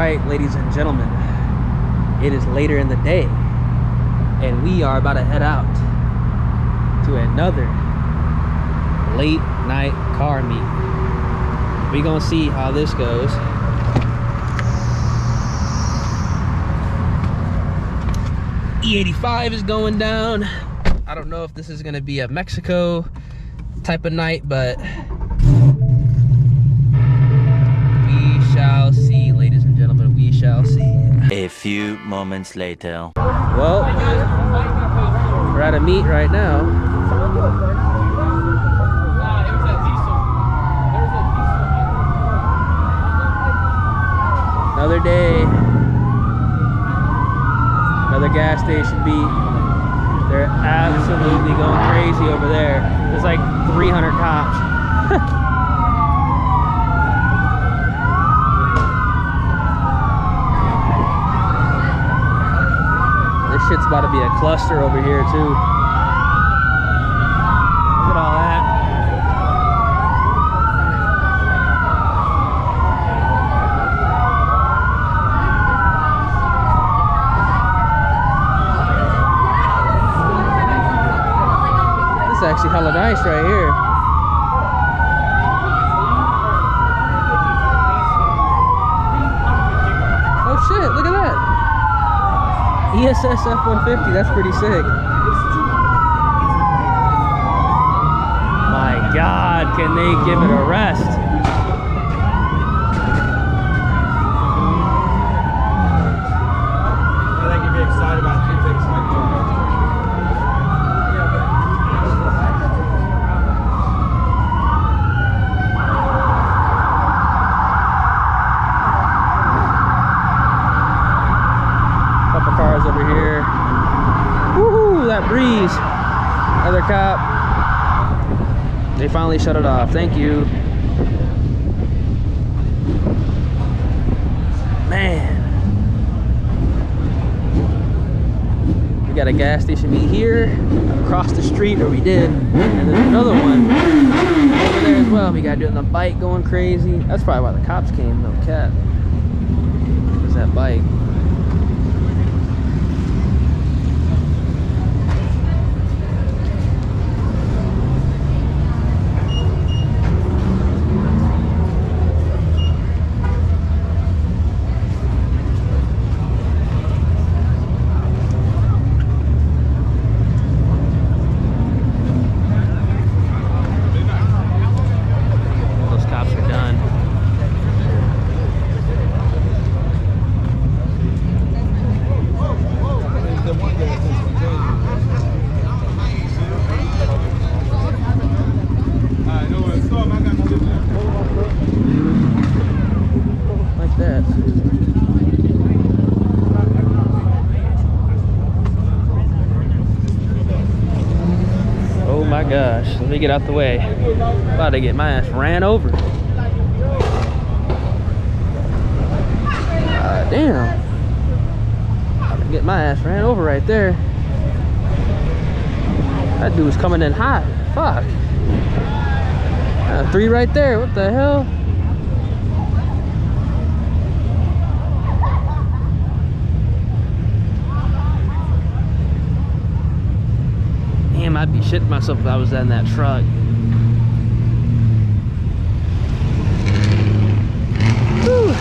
right, ladies and gentlemen, it is later in the day, and we are about to head out to another late night car meet. We're gonna see how this goes. E85 is going down. I don't know if this is gonna be a Mexico type of night, but we shall see, ladies and gentlemen, we shall see. A few moments later. Well, we're at a meet right now. Another day, another gas station beat. They're absolutely going crazy over there. There's like 300 cops. This shit's about to be a cluster over here too. Look at all that. This is actually hella nice right here. Oh shit, look at that. ESS F150, that's pretty sick. My God, can they give it a rest? I think you'd be excited about two things. Couple cars over here. Woohoo, that breeze. Another cop. They finally shut it off. Thank you. Man. We got a gas station meet here, across the street, or we did. And there's another one over there as well. We got doing the bike going crazy. That's probably why the cops came, no cap. There's that bike. Oh my gosh, let me get out the way. About to get my ass ran over. Damn. About to get my ass ran over right there. That dude was coming in hot. Fuck. 3 right there, what the hell? Damn, I'd be shitting myself if I was in that truck. Whew.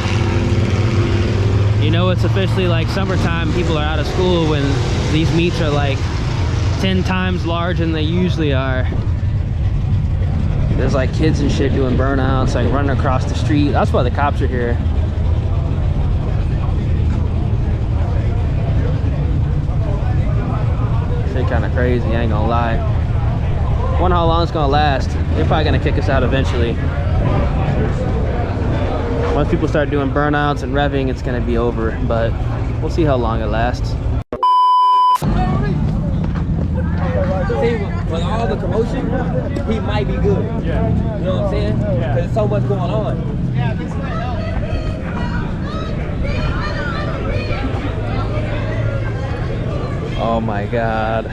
You know, it's officially like summertime. People are out of school when these meets are like 10 times larger than they usually are. There's like kids and shit doing burnouts, like running across the street. That's why the cops are here. Shit kind of crazy, I ain't gonna lie. Wonder how long it's gonna last. They're probably gonna kick us out eventually. Once people start doing burnouts and revving, it's gonna be over, but we'll see how long it lasts. With all the commotion, he might be good. Yeah. You know what I'm saying? Yeah. Because there's so much going on. Oh my God.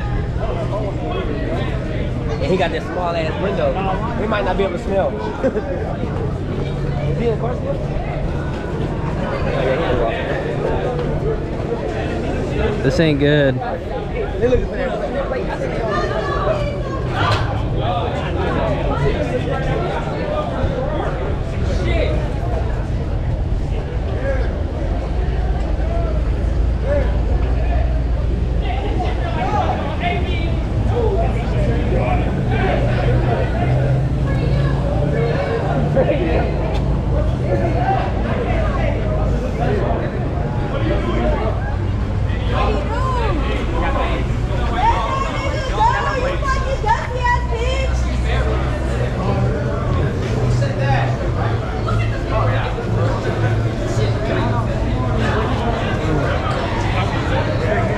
And he got that small ass window. He might not be able to smell. Is he in the car still? Oh, yeah, This ain't good. They looking for that.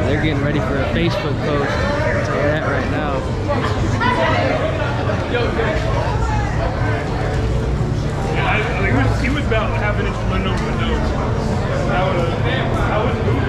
They're getting ready for a Facebook post. I'll tell you that right now. He was about half an inch from my nose. I was moving.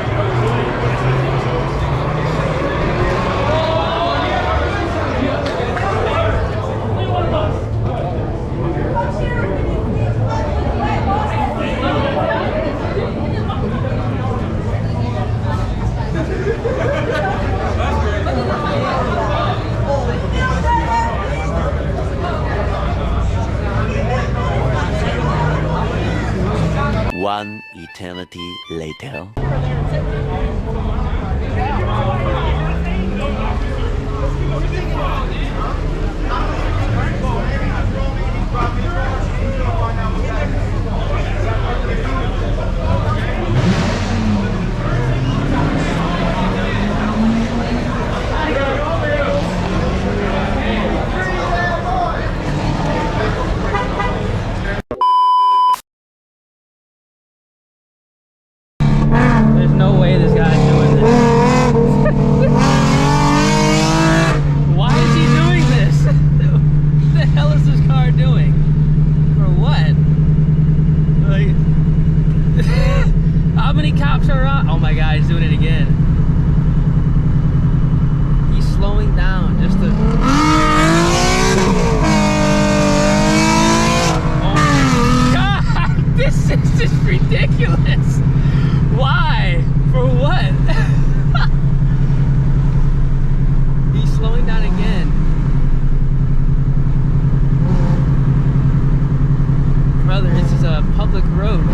One eternity later. There's no way this guy's doing this. Why is he doing this? What the hell is this car doing? For what? Like, how many cops are on? Oh my God, he's doing it again. He's slowing down just to... Oh my God, this is just ridiculous. Why? For what? He's slowing down again. Brother, this is a public road.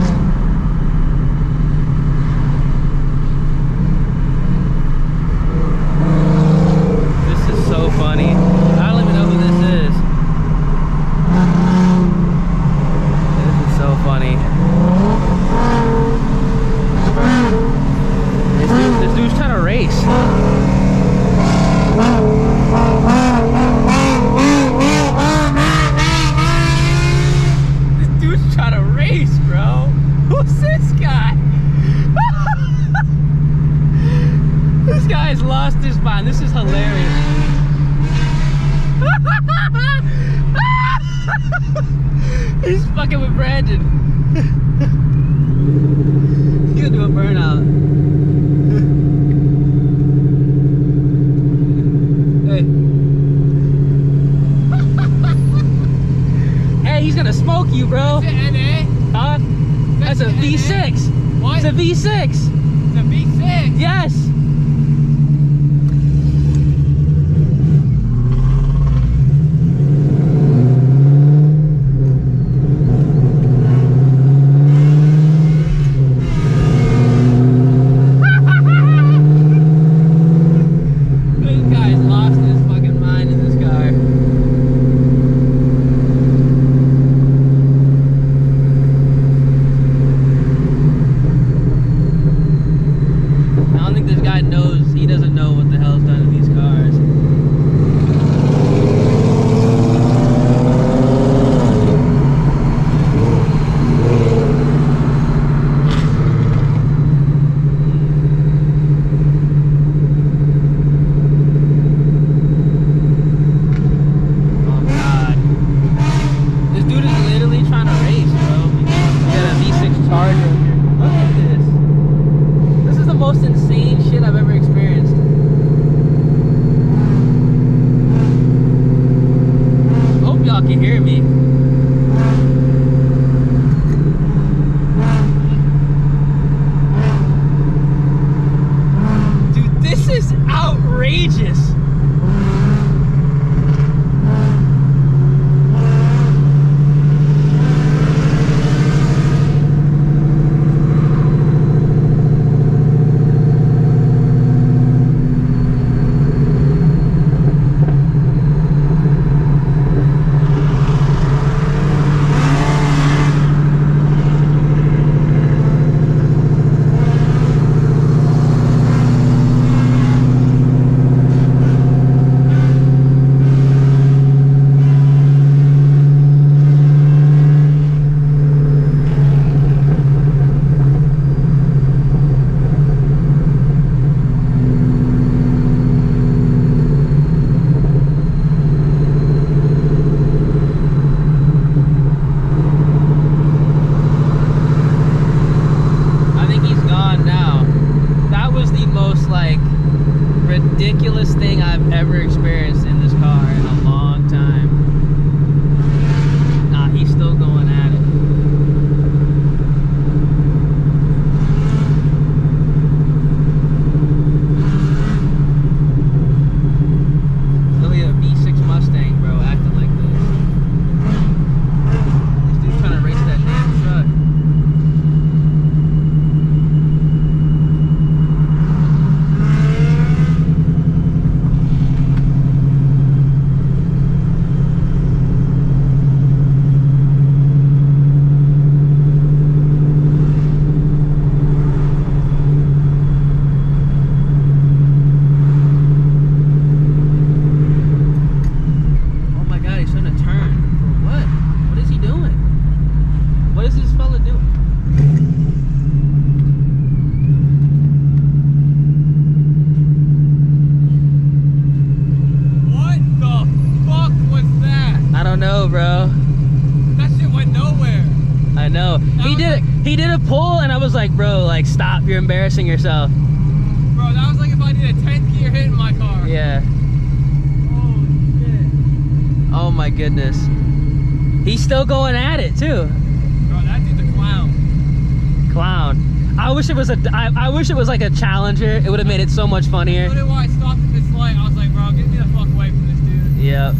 This is so funny. I don't even know who this is. This is so funny. This dude's trying to race. This dude's trying to race, bro. Who's this guy? This guy's lost his mind. This is hilarious. He's fucking with Brandon. He's gonna do a burnout. Hey, he's gonna smoke you, bro. Is it NA? Huh? That's a V6. What? It's a V6. It's a V6? Yes. This guy's lost his fucking mind in this car. I don't think this guy He did a pull and I was like, bro, like stop, you're embarrassing yourself. Bro, that was like if I did a 10th gear hit in my car. Yeah. Holy shit. Oh my goodness. He's still going at it too. Bro, that dude's a clown. Clown. I wish it was I wish it was like a Challenger. It would have made it so much funnier. You know why I stopped at this light? I was like, bro, get me the fuck away from this dude. Yep.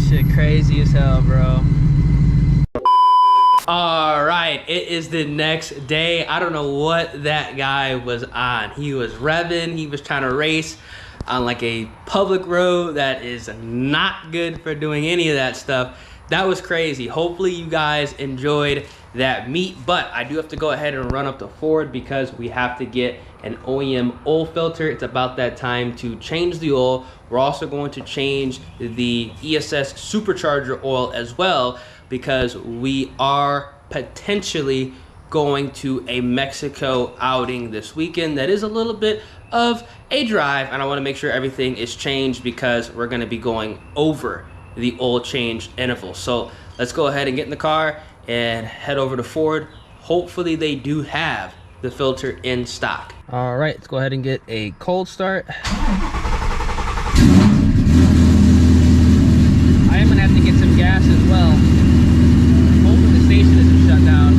Shit crazy as hell, bro. All right, it is the next day. I don't know what that guy was on. He was revving, he was trying to race on like a public road that is not good for doing any of that stuff. That was crazy. Hopefully you guys enjoyed that meet, but I do have to go ahead and run up to Ford because we have to get an OEM oil filter. It's about that time to change the oil. We're also going to change the ESS Supercharger oil as well because we are potentially going to a Mexico outing this weekend that is a little bit of a drive, and I want to make sure everything is changed because we're going to be going over the oil change interval. So let's go ahead and get in the car and head over to Ford. Hopefully they do have the filter in stock. All right, let's go ahead and get a cold start. I am gonna have to get some gas as well. Hopefully the station isn't shut down.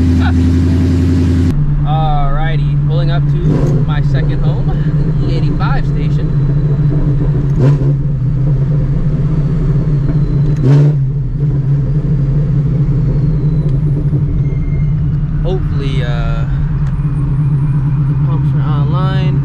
Alrighty, pulling up to my second home, the E85 station. Hopefully the pumps are online.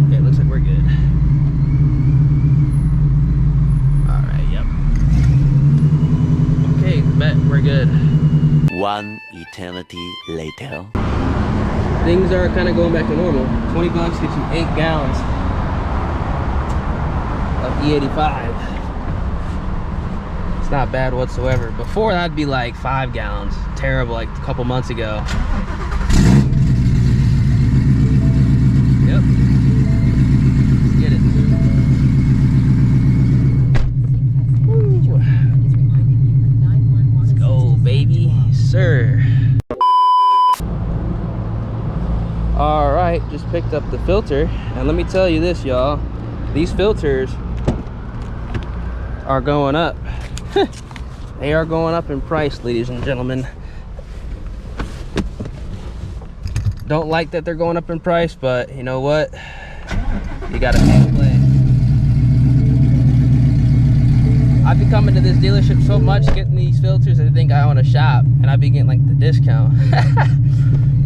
Okay, looks like we're good. Alright, yep. Okay, bet we're good. One eternity later. Things are kind of going back to normal. 20 bucks gets you 8 gallons of E85. It's not bad whatsoever. Before that'd be like 5 gallons. Terrible, like a couple months ago. Yep. Let's get it. Woo. Let's go, baby. Sir. All right, just picked up the filter, and let me tell you this, y'all, these filters are going up. They are going up in price, ladies and gentlemen. Don't like that they're going up in price, but you know what, you gotta pay to play. I've been coming to this dealership so much getting these filters, I think I own a shop, and I've been getting like the discount.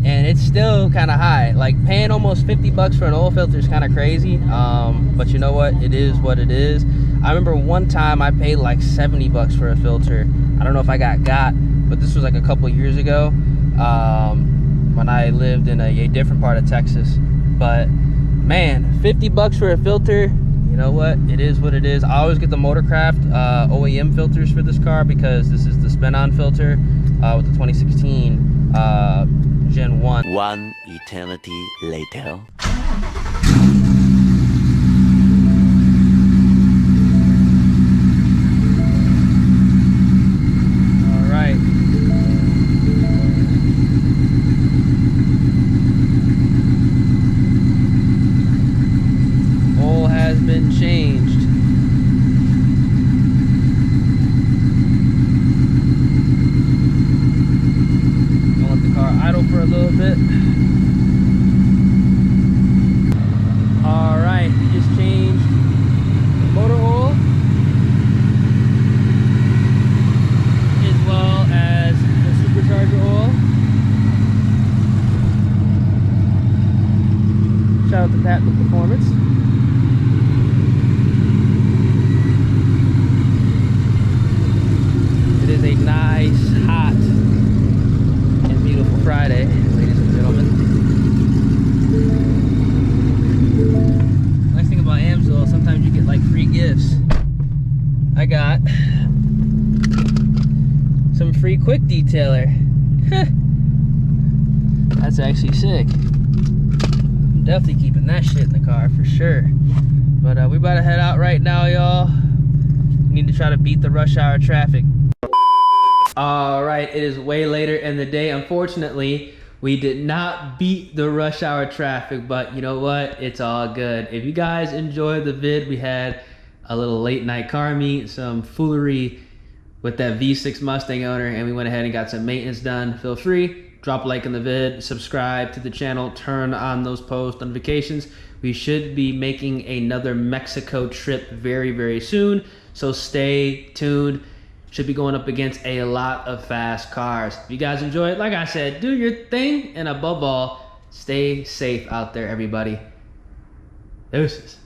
And it's still kind of high. Like paying almost 50 bucks for an oil filter is kind of crazy. But you know what? It is what it is. I remember one time I paid like 70 bucks for a filter. I don't know if I got, but this was like a couple years ago when I lived in a different part of Texas. But man, 50 bucks for a filter, you know what? It is what it is. I always get the Motorcraft OEM filters for this car because this is the spin-on filter with the 2016 Gen 1. One eternity later. All right. Oil has been changed. Idle for a little bit. All right, we just changed the motor oil as well as the supercharger oil. Shout out to Pat with Performance. It is a nice, hot, Friday, ladies and gentlemen. Nice thing about AMSOIL, sometimes you get like free gifts. I got some free quick detailer. That's actually sick. I'm definitely keeping that shit in the car for sure. But we about to head out right now, y'all. Need to try to beat the rush hour traffic. All right, it is way later in the day. Unfortunately, we did not beat the rush hour traffic, but you know what? It's all good. If you guys enjoyed the vid, we had a little late night car meet, some foolery with that V6 Mustang owner, and we went ahead and got some maintenance done. Feel free, drop a like in the vid, subscribe to the channel, turn on those post notifications. We should be making another Mexico trip very, very soon, so stay tuned. Should be going up against a lot of fast cars. If you guys enjoy it, like I said, do your thing, and above all, stay safe out there, everybody. Deuces.